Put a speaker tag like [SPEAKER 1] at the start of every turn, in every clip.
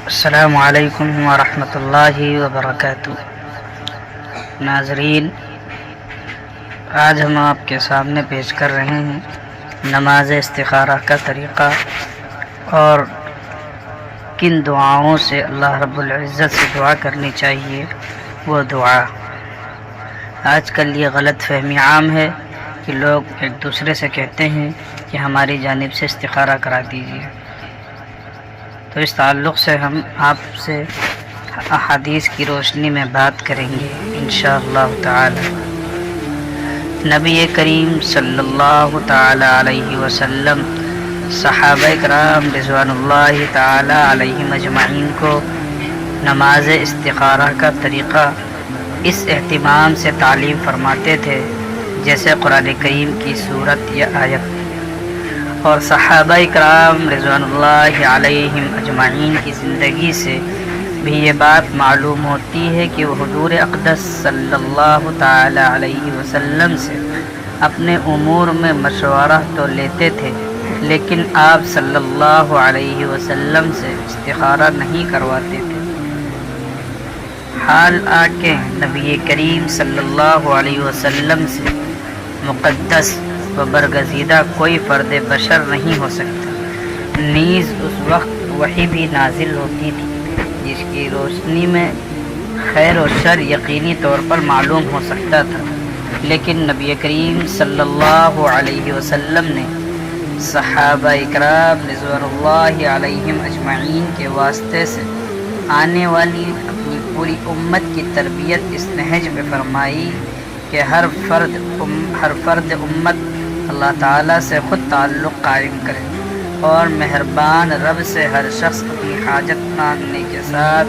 [SPEAKER 1] السلام علیکم ورحمۃ اللہ وبرکاتہ۔ ناظرین، آج ہم آپ کے سامنے پیش کر رہے ہیں نماز استخارہ کا طریقہ اور کن دعاؤں سے اللہ رب العزت سے دعا کرنی چاہیے وہ دعا۔ آج کل یہ غلط فہمی عام ہے کہ لوگ ایک دوسرے سے کہتے ہیں کہ ہماری جانب سے استخارہ کرا دیجیے، تو اس تعلق سے ہم آپ سے احادیث کی روشنی میں بات کریں گے انشاءاللہ تعالی۔ نبی کریم صلی اللہ تعالی علیہ وسلم صحابہ کرام رضوان اللہ تعالی علیہم اجمعین کو نماز استخارہ کا طریقہ اس اہتمام سے تعلیم فرماتے تھے جیسے قرآن کریم کی صورت یا آیت، اور صحابہ کرام رضوان اللہ علیہم اجمعین کی زندگی سے بھی یہ بات معلوم ہوتی ہے کہ وہ حضور اقدس صلی اللہ تعالی علیہ وسلم سے اپنے امور میں مشورہ تو لیتے تھے، لیکن آپ صلی اللہ علیہ وسلم سے استخارہ نہیں کرواتے تھے۔ حال آ کے نبی کریم صلی اللہ علیہ وسلم سے مقدس و برگزیدہ کوئی فرد بشر نہیں ہو سکتا، نیز اس وقت وحی بھی نازل ہوتی تھی جس کی روشنی میں خیر و شر یقینی طور پر معلوم ہو سکتا تھا، لیکن نبی کریم صلی اللہ علیہ وسلم نے صحابہ اکرام رضوان اللہ علیہم اجمعین کے واسطے سے آنے والی اپنی پوری امت کی تربیت اس نہج میں فرمائی کہ ہر فرد امت اللہ تعالیٰ سے خود تعلق قائم کرے اور مہربان رب سے ہر شخص اپنی حاجت مانگنے کے ساتھ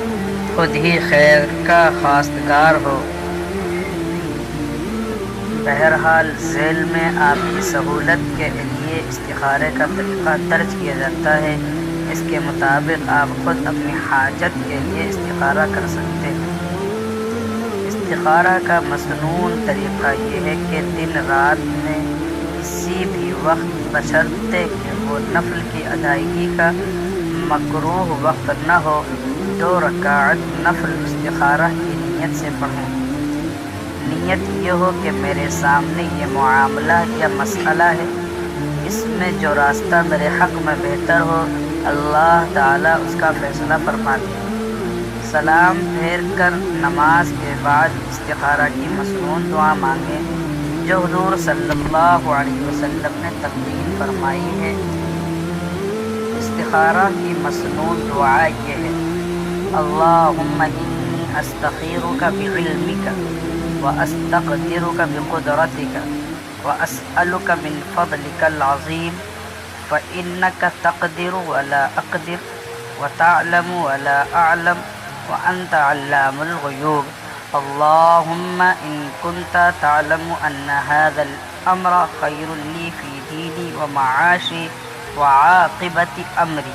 [SPEAKER 1] خود ہی خیر کا خواستگار ہو۔ بہرحال ذیل میں آپ کی سہولت کے لیے استخارے کا طریقہ درج کیا جاتا ہے، اس کے مطابق آپ خود اپنی حاجت کے لیے استخارہ کر سکتے ہیں۔ استخارہ کا مسنون طریقہ یہ ہے کہ دن رات میں کسی بھی وقت بشرطے کہ وہ نفل کی ادائیگی کا مکروہ وقت نہ ہو 2 رکعت نفل استخارہ کی نیت سے پڑھوں۔ نیت یہ ہو کہ میرے سامنے یہ معاملہ یا مسئلہ ہے، اس میں جو راستہ میرے حق میں بہتر ہو اللہ تعالیٰ اس کا فیصلہ فرما دے۔ سلام پھیر کر نماز کے بعد استخارہ کی مسنون دعا مانگیں جو حضور صلی اللہ علیہ وسلم نے تلقین فرمائی ہے۔ استخارہ کی مسنون دعا یہ ہے: اللہم انی استخیرک بعلمک واستقدرک بقدرتک واسألک من فضلک العظیم فإنک تقدر ولا اقدر وتعلم ولا اعلم وانت علام الغیوب۔ اللهم إن كنت تعلم أن هذا الأمر خير لي في ديني ومعاشي وعاقبة أمري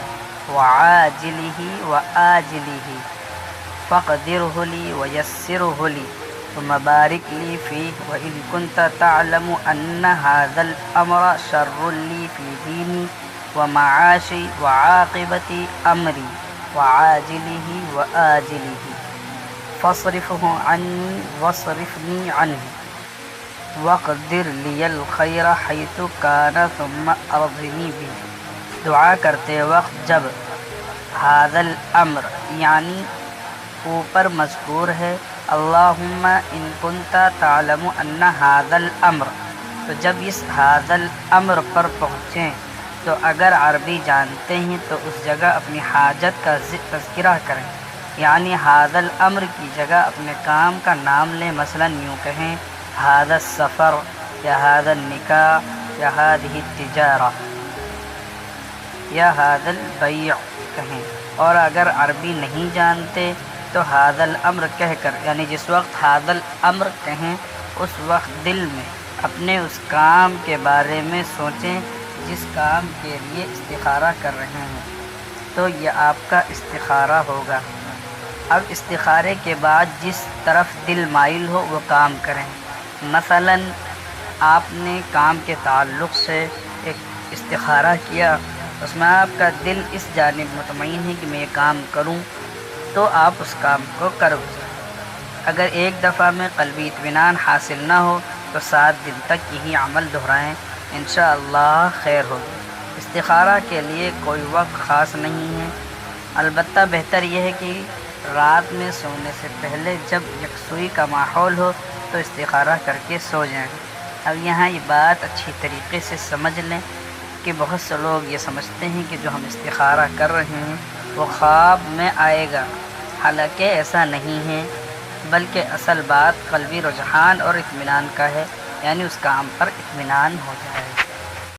[SPEAKER 1] وعاجله وآجله فاقدره لي ويسره لي ثم بارك لي فيه، وإن كنت تعلم أن هذا الأمر شر لي في ديني ومعاشي وعاقبة أمري وعاجله وآجله فاصرفه عني واصرفني عنه واقدر لي الخير حيث كان ثم ارضني به۔ دعا کرتے وقت جب هذا الامر یعنی اوپر مذکور ہے اللہم ان کنت تعلم ان هذا الامر، تو جب اس هذا الامر پر پہنچیں تو اگر عربی جانتے ہیں تو اس جگہ اپنی حاجت کا تذکرہ کریں، یعنی هذا الامر کی جگہ اپنے کام کا نام لیں، مثلا یوں کہیں هذا السفر یا هذا النکاح یا هذه التجارہ یا هذا البیع کہیں، اور اگر عربی نہیں جانتے تو هذا الامر کہہ کر یعنی جس وقت هذا الامر کہیں اس وقت دل میں اپنے اس کام کے بارے میں سوچیں جس کام کے لیے استخارہ کر رہے ہیں، تو یہ آپ کا استخارہ ہوگا۔ اب استخارے کے بعد جس طرف دل مائل ہو وہ کام کریں، مثلا آپ نے کام کے تعلق سے ایک استخارہ کیا اس میں آپ کا دل اس جانب مطمئن ہے کہ میں یہ کام کروں تو آپ اس کام کو کر گزریں۔ اگر ایک دفعہ میں قلبی اطمینان حاصل نہ ہو تو 7 دن تک یہی عمل دہرائیں، انشاءاللہ خیر ہوگی۔ استخارہ کے لیے کوئی وقت خاص نہیں ہے، البتہ بہتر یہ ہے کہ رات میں سونے سے پہلے جب یکسوئی کا ماحول ہو تو استخارہ کر کے سو جائیں۔ اب یہاں یہ بات اچھی طریقے سے سمجھ لیں کہ بہت سے لوگ یہ سمجھتے ہیں کہ جو ہم استخارہ کر رہے ہیں وہ خواب میں آئے گا، حالانکہ ایسا نہیں ہے، بلکہ اصل بات قلبی رجحان اور اطمینان کا ہے، یعنی اس کام پر اطمینان ہو جائے گا۔